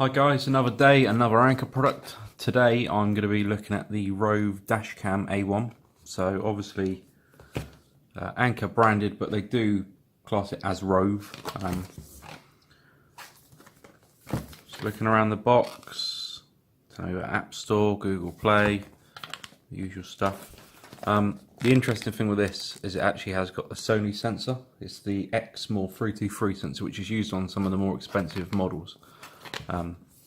Hi guys, another day, another Anker product. Today I'm going to be looking at the Roav Dashcam A1. So obviously Anker branded, but they do class it as Roav. Just looking around the box, tell you about App Store, Google Play, the usual stuff. The interesting thing with this is it actually has got the Sony sensor. It's the X more 323 sensor, which is used on some of the more expensive models.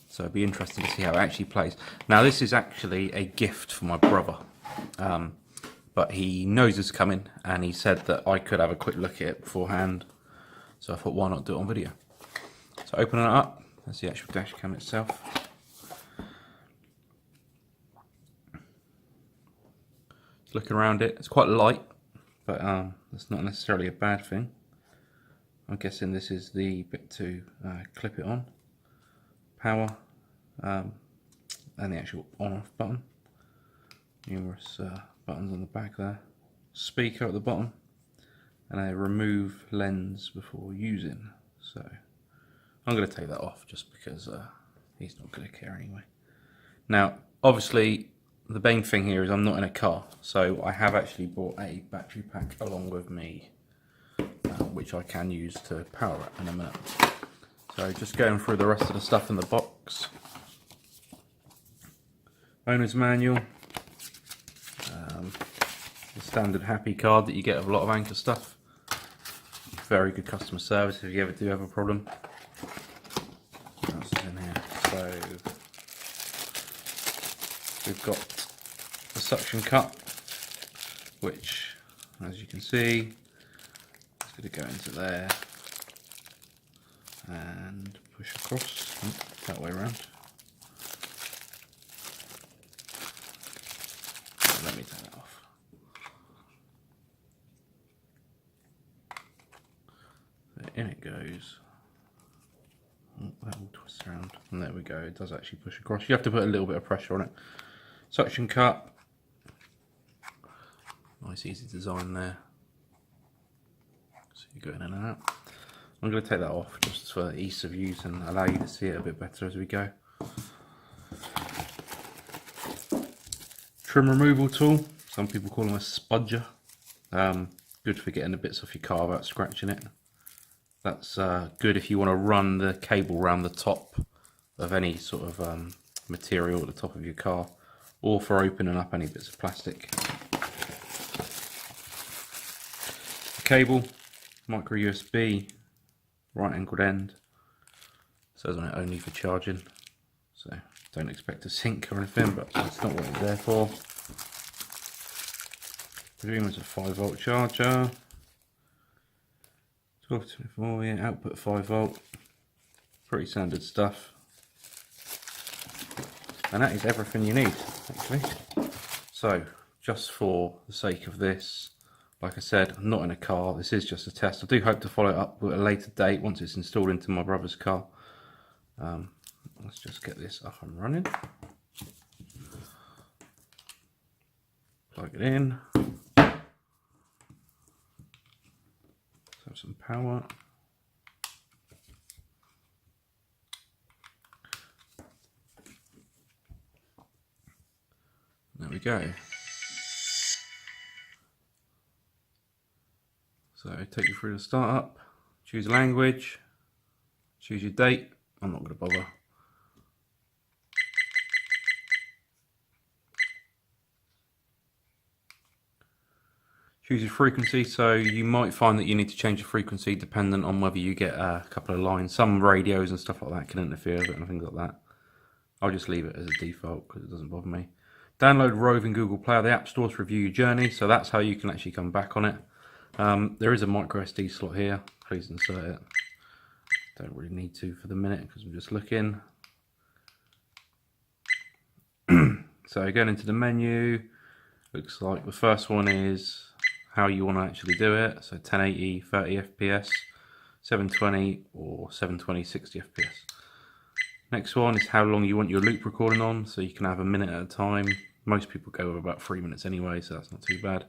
So it'd be interesting to see how it actually plays. Now this is actually a gift for my brother, but he knows it's coming and he said that I could have a quick look at it beforehand. So I thought, why not do it on video? So opening it up, that's the actual dash cam itself. Looking around it, it's quite light, but that's not necessarily a bad thing. I'm guessing this is the bit to clip it on. Power, and the actual on-off button. Numerous buttons on the back there. Speaker at the bottom, and a remove lens before using. So I'm going to take that off just because he's not going to care anyway. Now, obviously, the main thing here is I'm not in a car, so I have actually bought a battery pack along with me, which I can use to power it in a minute. So just going through the rest of the stuff in the box. Owner's manual. The standard happy card that you get with a lot of Anker stuff. Very good customer service if you ever do have a problem. What else is in here? So we've got the suction cup, which, as you can see, is going to go into there and push across that way around. Let me take that off. So in it goes. Oh, that will twist around, and there we go. It does actually push across. You have to put a little bit of pressure on it. Suction cup. Nice, easy design there. So you go in and out. I'm going to take that off just for ease of use and allow you to see it a bit better as we go. Trim removal tool. Some people call them a spudger. Good for getting the bits off your car without scratching it. That's good if you want to run the cable around the top of any sort of material at the top of your car, or for opening up any bits of plastic. The cable, micro USB. Right angled end. It says on it only for charging, so don't expect to sync or anything, but that's not what it's there for. Pretty much a 5-volt charger. 1224, yeah, output 5-volt. Pretty standard stuff. And that is everything you need, actually. So, just for the sake of this, like I said, I'm not in a car, this is just a test. I do hope to follow it up with a later date once it's installed into my brother's car. Let's just get this up and running. Plug it in. Let's have some power. There we go. So take you through the startup, choose language, choose your date. I'm not going to bother. Choose your frequency. So you might find that you need to change the frequency dependent on whether you get a couple of lines. Some radios and stuff like that can interfere with it and things like that. I'll just leave it as a default because it doesn't bother me. Download Roav in Google Play or the App Store to review your journey. So that's how you can actually come back on it. There is a micro SD slot here. Please insert it. Don't really need to for the minute because I'm just looking. So going into the menu, looks like the first one is how you want to actually do it. So 1080, 30 FPS, 720 or 720, 60 FPS. Next one is how long you want your loop recording on. So you can have a minute at a time. Most people go with about 3 minutes anyway, so that's not too bad.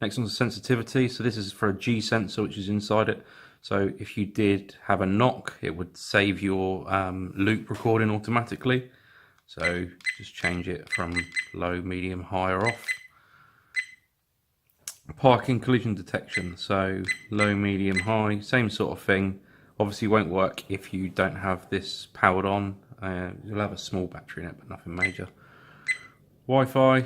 Next one's sensitivity. So this is for a G sensor, which is inside it. So if you did have a knock, it would save your loop recording automatically. So just change it from low, medium, high or off. Parking collision detection, so low, medium, high, same sort of thing. Obviously won't work if you don't have this powered on. You'll have a small battery in it, but nothing major. Wi-Fi,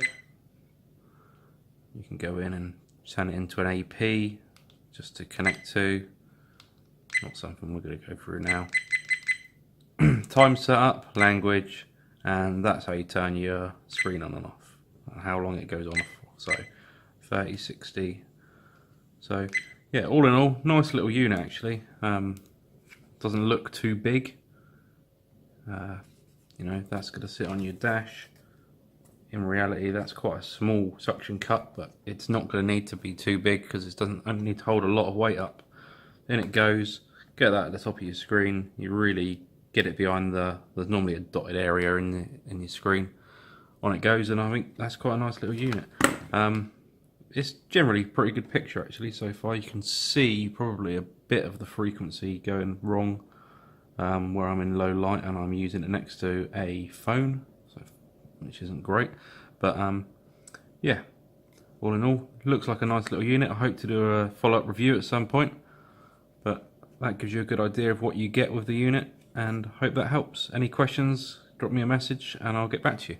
you can go in and turn it into an AP just to connect to. Not something we're going to go through now. Time setup, language, and that's how you turn your screen on and off, and how long it goes on for. So 30, 60. So yeah, all in all, nice little unit actually. Doesn't look too big. You know, that's going to sit on your dash. In reality, that's quite a small suction cup, but it's not going to need to be too big because it doesn't need to hold a lot of weight up. Then it goes, get that at the top of your screen. You really get it behind there's normally a dotted area in your screen. On it goes, and I think that's quite a nice little unit. It's generally a pretty good picture actually so far. You can see probably a bit of the frequency going wrong where I'm in low light and I'm using it next to a phone, so, which isn't great. But yeah, all in all, looks like a nice little unit. I hope to do a follow-up review at some point, but that gives you a good idea of what you get with the unit, and hope that helps. Any questions, drop me a message and I'll get back to you.